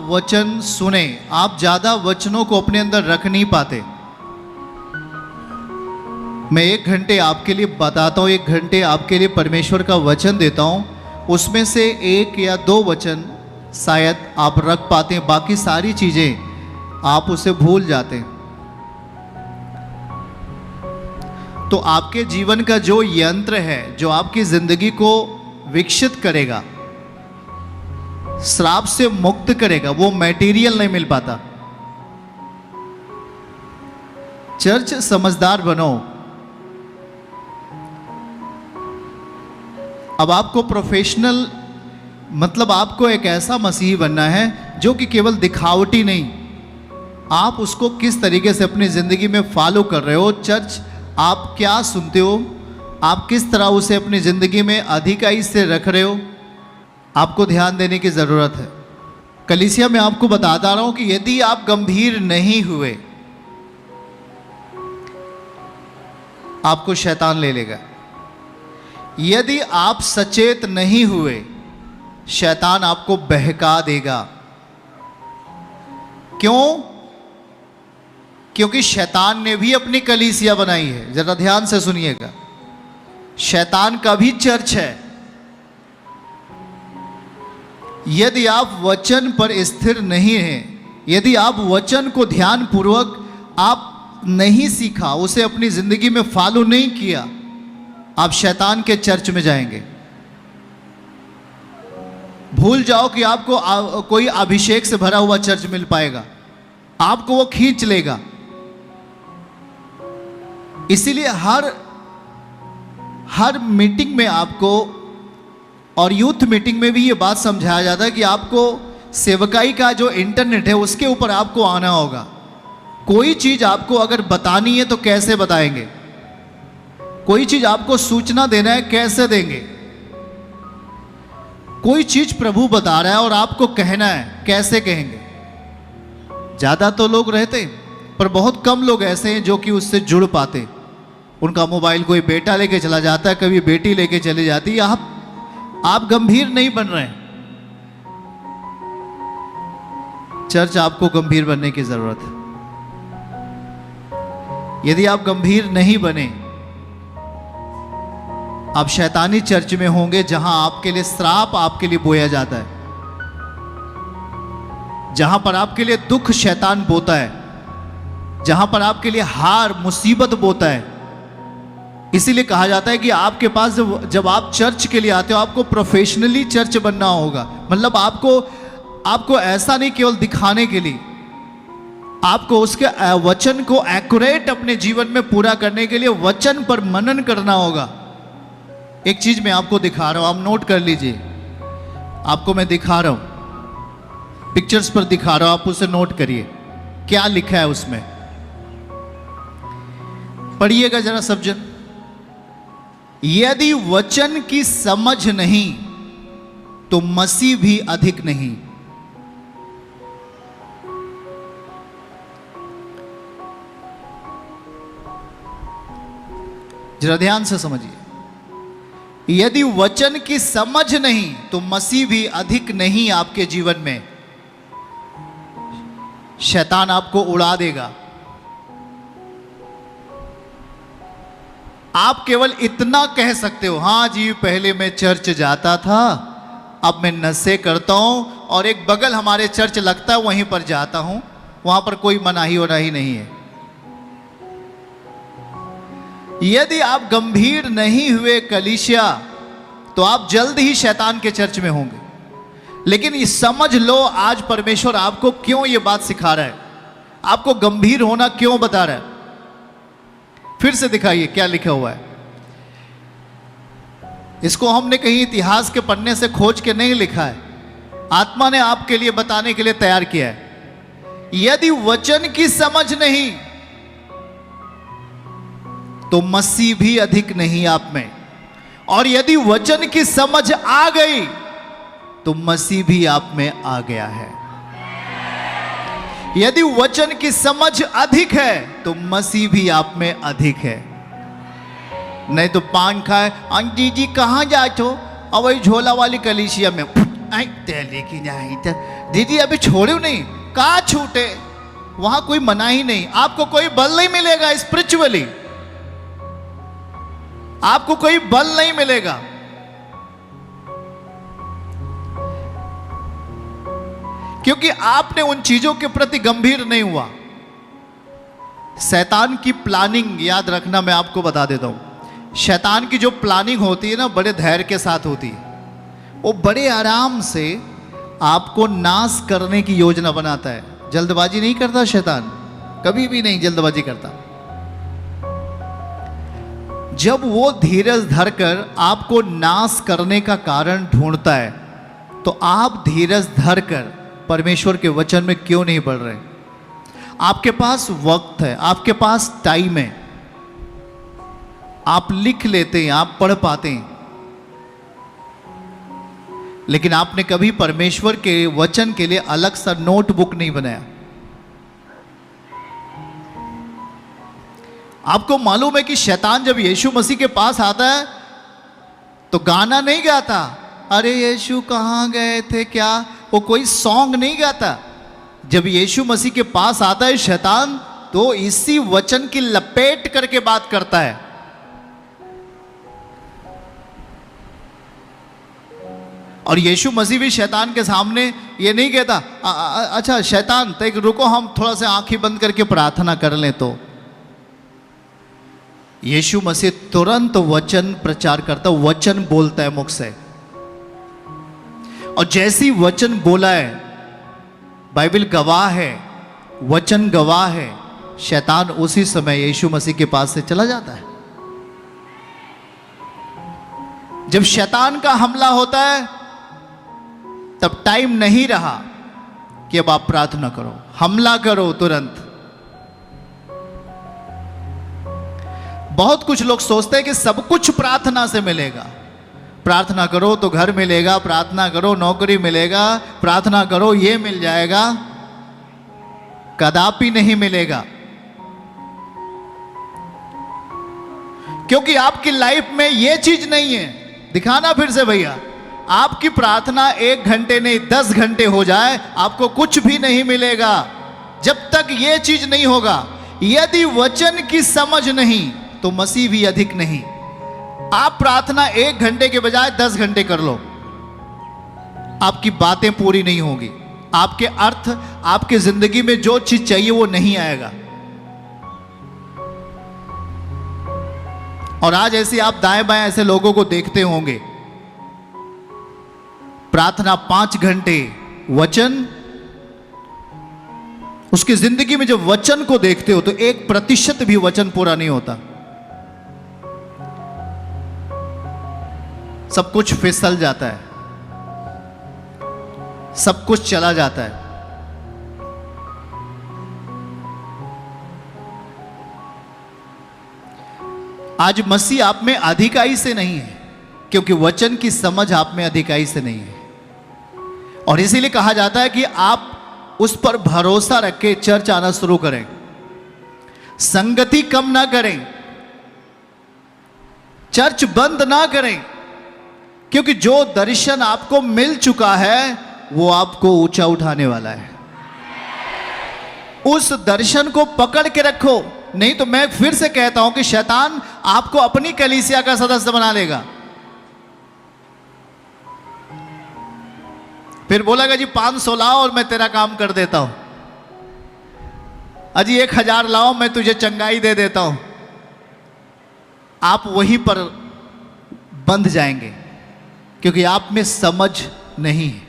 वचन सुने, आप ज़्यादा वचनों को अपने अंदर रख नहीं पाते। मैं 1 घंटे आपके लिए बताता हूँ, 1 घंटे आपके लिए परमेश्वर का वचन देता हूँ, उसमें से 1 या 2 वचन शायद आप रख पाते हैं, बाकी सारी चीज़ें आप उसे भूल जाते हैं। तो आपके जीवन का जो यंत्र है, जो आपकी ज़िंदगी को विकसित करेगा, श्राप से मुक्त करेगा, वो मटेरियल नहीं मिल पाता। चर्च समझदार बनो। अब आपको प्रोफेशनल, मतलब आपको एक ऐसा मसीही बनना है जो कि केवल दिखावटी नहीं, आप उसको किस तरीके से अपनी ज़िंदगी में फॉलो कर रहे हो। चर्च आप क्या सुनते हो, आप किस तरह उसे अपनी ज़िंदगी में अधिकाई से रख रहे हो, आपको ध्यान देने की ज़रूरत है। कलीसिया में आपको बताता रहा हूँ कि यदि आप गंभीर नहीं हुए, आपको शैतान ले लेगा। यदि आप सचेत नहीं हुए, शैतान आपको बहका देगा। क्यों? क्योंकि शैतान ने भी अपनी कलीसिया बनाई है। जरा ध्यान से सुनिएगा, शैतान का भी चर्च है। यदि आप वचन पर स्थिर नहीं हैं, यदि आप वचन को ध्यानपूर्वक आप नहीं सीखा, उसे अपनी जिंदगी में फॉलो नहीं किया, आप शैतान के चर्च में जाएंगे। भूल जाओ कि आपको कोई अभिषेक से भरा हुआ चर्च मिल पाएगा, आपको वो खींच लेगा। इसीलिए हर मीटिंग में आपको, और यूथ मीटिंग में भी ये बात समझाया जाता है कि आपको सेवकाई का जो इंटरनेट है उसके ऊपर आपको आना होगा। कोई चीज़ आपको अगर बतानी है तो कैसे बताएंगे, कोई चीज़ आपको सूचना देना है कैसे देंगे, कोई चीज़ प्रभु बता रहा है और आपको कहना है कैसे कहेंगे। ज़्यादा तो लोग रहते, पर बहुत कम लोग ऐसे हैं जो कि उससे जुड़ पाते। उनका मोबाइल कोई बेटा लेके चला जाता है, कभी बेटी लेके चली जाती है। आप गंभीर नहीं बन रहे हैं। चर्च आपको गंभीर बनने की जरूरत है। यदि आप गंभीर नहीं बने, आप शैतानी चर्च में होंगे जहां आपके लिए श्राप आपके लिए बोया जाता है, जहां पर आपके लिए दुख शैतान बोता है, जहां पर आपके लिए हार मुसीबत बोता है। इसीलिए कहा जाता है कि आपके पास जब आप चर्च के लिए आते हो, आपको प्रोफेशनली चर्च बनना होगा। मतलब आपको ऐसा नहीं केवल दिखाने के लिए, आपको उसके वचन को एक्यूरेट अपने जीवन में पूरा करने के लिए वचन पर मनन करना होगा। एक चीज मैं आपको दिखा रहा हूं, आप नोट कर लीजिए। आपको मैं दिखा रहा हूं, पिक्चर्स पर दिखा रहा हूं, आप उसे नोट करिए क्या लिखा है उसमें। पढ़िएगा जरा सब जन। यदि वचन की समझ नहीं तो मसीह भी अधिक नहीं। जरा ध्यान से समझिए। यदि वचन की समझ नहीं तो मसीह भी अधिक नहीं आपके जीवन में। शैतान आपको उड़ा देगा। आप केवल इतना कह सकते हो, हाँ जी पहले मैं चर्च जाता था, अब मैं नशे करता हूं और एक बगल हमारे चर्च लगता है वहीं पर जाता हूं, वहां पर कोई मनाही वनाही नहीं है। यदि आप गंभीर नहीं हुए कलीसिया, तो आप जल्द ही शैतान के चर्च में होंगे। लेकिन ये समझ लो, आज परमेश्वर आपको क्यों ये बात सिखा रहा है, आपको गंभीर होना क्यों बता रहा है। फिर से दिखाइए क्या लिखा हुआ है। इसको हमने कहीं इतिहास के पन्ने से खोज के नहीं लिखा है, आत्मा ने आपके लिए बताने के लिए तैयार किया है। यदि वचन की समझ नहीं तो मसीह भी अधिक नहीं आप में, और यदि वचन की समझ आ गई तो मसीह भी आप में आ गया है। यदि वचन की समझ अधिक है तो मसीह भी आप में अधिक है। नहीं तो पान खाए, आंटी जी कहाँ जाते हो, और वही झोला वाली कलीसिया में आई ते लेके नहीं ते दीदी अभी छोड़ो नहीं, कहाँ छूटे, वहां कोई मना ही नहीं, आपको कोई बल नहीं मिलेगा स्पिरिचुअली, आपको कोई बल नहीं मिलेगा। क्योंकि आपने उन चीजों के प्रति गंभीर नहीं हुआ। शैतान की प्लानिंग याद रखना, मैं आपको बता देता हूं, शैतान की जो प्लानिंग होती है ना, बड़े धैर्य के साथ होती है। वो बड़े आराम से आपको नाश करने की योजना बनाता है। जल्दबाजी नहीं करता शैतान, कभी भी नहीं जल्दबाजी करता। जब वो धीरज धरकर आपको नाश करने का कारण ढूंढता है, तो आप धीरज धरकर परमेश्वर के वचन में क्यों नहीं पढ़ रहे? आपके पास वक्त है, आपके पास टाइम है, आप लिख लेते हैं, आप पढ़ पाते हैं, लेकिन आपने कभी परमेश्वर के वचन के लिए अलग सा नोटबुक नहीं बनाया। आपको मालूम है कि शैतान जब यीशु मसीह के पास आता है तो गाना नहीं गाता, अरे यीशु कहाँ गए थे क्या, वो कोई सॉन्ग नहीं गाता। जब यीशु मसीह के पास आता है शैतान, तो इसी वचन की लपेट करके बात करता है। और यीशु मसीह भी शैतान के सामने ये नहीं कहता, अच्छा शैतान तो एक रुको, हम थोड़ा सा आंखें बंद करके प्रार्थना कर लें। तो यीशु मसीह तुरंत वचन प्रचार करता, वचन बोलता है मुख से, और जैसी वचन बोला है, बाइबल गवाह है, वचन गवाह है, शैतान उसी समय यीशु मसीह के पास से चला जाता है। जब शैतान का हमला होता है, तब टाइम नहीं रहा कि अब आप प्रार्थना करो, हमला करो तुरंत। बहुत कुछ लोग सोचते हैं कि सब कुछ प्रार्थना से मिलेगा। प्रार्थना करो तो घर मिलेगा, प्रार्थना करो नौकरी मिलेगा, प्रार्थना करो ये मिल जाएगा। कदापि नहीं मिलेगा, क्योंकि आपकी लाइफ में ये चीज नहीं है। दिखाना फिर से भैया, आपकी प्रार्थना 1 घंटे नहीं 10 घंटे हो जाए, आपको कुछ भी नहीं मिलेगा जब तक ये चीज नहीं होगा। यदि वचन की समझ नहीं तो मसीह भी अधिक नहीं। आप प्रार्थना 1 घंटे के बजाय 10 घंटे कर लो, आपकी बातें पूरी नहीं होगी, आपके अर्थ, आपके जिंदगी में जो चीज चाहिए वो नहीं आएगा। और आज ऐसे आप दाएं बाएं ऐसे लोगों को देखते होंगे, प्रार्थना 5 घंटे, वचन, उसकी जिंदगी में जब वचन को देखते हो तो 1% भी वचन पूरा नहीं होता। सब कुछ फिसल जाता है, सब कुछ चला जाता है। आज मसीह आप में अधिकाई से नहीं है, क्योंकि वचन की समझ आप में अधिकाई से नहीं है। और इसीलिए कहा जाता है कि आप उस पर भरोसा रख के चर्च आना शुरू करें, संगति कम ना करें, चर्च बंद ना करें, क्योंकि जो दर्शन आपको मिल चुका है वो आपको ऊंचा उठाने वाला है। उस दर्शन को पकड़ के रखो, नहीं तो मैं फिर से कहता हूं कि शैतान आपको अपनी कलीसिया का सदस्य बना लेगा। फिर बोलेगा जी 500 लाओ और मैं तेरा काम कर देता हूं, अजी 1000 लाओ मैं तुझे चंगाई दे देता हूं। आप वहीं पर बंध जाएंगे, क्योंकि आप में समझ नहीं है,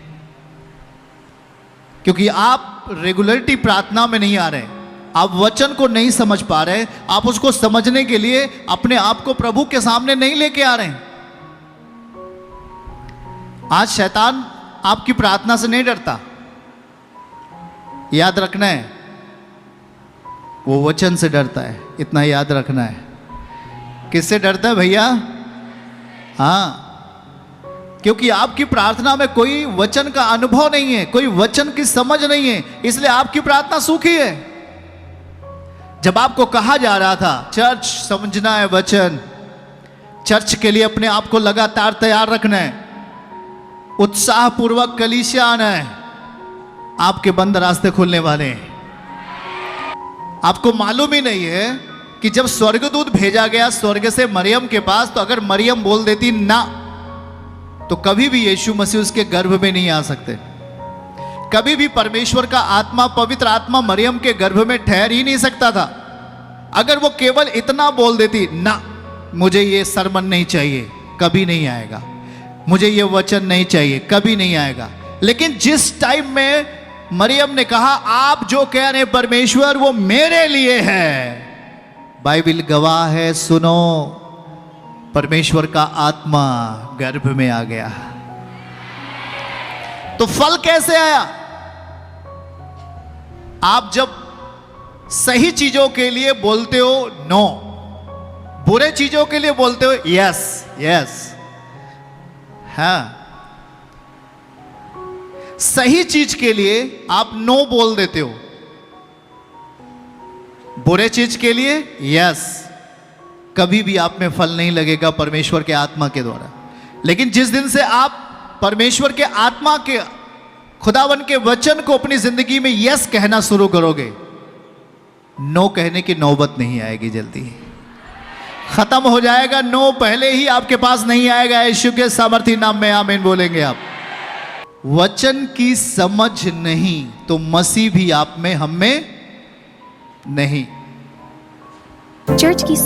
क्योंकि आप रेगुलरिटी प्रार्थना में नहीं आ रहे, आप वचन को नहीं समझ पा रहे, आप उसको समझने के लिए अपने आप को प्रभु के सामने नहीं लेके आ रहे। आज शैतान आपकी प्रार्थना से नहीं डरता, याद रखना है, वो वचन से डरता है, इतना याद रखना है। किससे डरता है भैया? हाँ, क्योंकि आपकी प्रार्थना में कोई वचन का अनुभव नहीं है, कोई वचन की समझ नहीं है, इसलिए आपकी प्रार्थना सूखी है। जब आपको कहा जा रहा था चर्च समझना है वचन, चर्च के लिए अपने आप को लगातार तैयार रखना है, उत्साहपूर्वक कलीसिया आना है, आपके बंद रास्ते खुलने वाले हैं। आपको मालूम ही नहीं है कि जब स्वर्गदूत भेजा गया स्वर्ग से मरियम के पास, तो अगर मरियम बोल देती ना, तो कभी भी यीशु मसीह उसके गर्भ में नहीं आ सकते। कभी भी परमेश्वर का आत्मा, पवित्र आत्मा मरियम के गर्भ में ठहर ही नहीं सकता था। अगर वो केवल इतना बोल देती, ना मुझे ये सरमन नहीं चाहिए, कभी नहीं आएगा, मुझे ये वचन नहीं चाहिए, कभी नहीं आएगा। लेकिन जिस टाइम में मरियम ने कहा आप जो कह रहे परमेश्वर वो मेरे लिए है, बाइबल गवाह है, सुनो, परमेश्वर का आत्मा गर्भ में आ गया। तो फल कैसे आया? आप जब सही चीजों के लिए बोलते हो नो, बुरे चीजों के लिए बोलते हो यस यस, हाँ, सही चीज के लिए आप नो बोल देते हो, बुरे चीज के लिए यस, कभी भी आप में फल नहीं लगेगा परमेश्वर के आत्मा के द्वारा। लेकिन जिस दिन से आप परमेश्वर के आत्मा के, खुदावन के वचन को अपनी जिंदगी में यस कहना शुरू करोगे, नो कहने की नौबत नहीं आएगी, जल्दी खत्म हो जाएगा। नो पहले ही आपके पास नहीं आएगा। यीशु के सामर्थी नाम में आमीन बोलेंगे आप। वचन की समझ नहीं तो मसीह भी आप में, हम में नहीं। चर्च की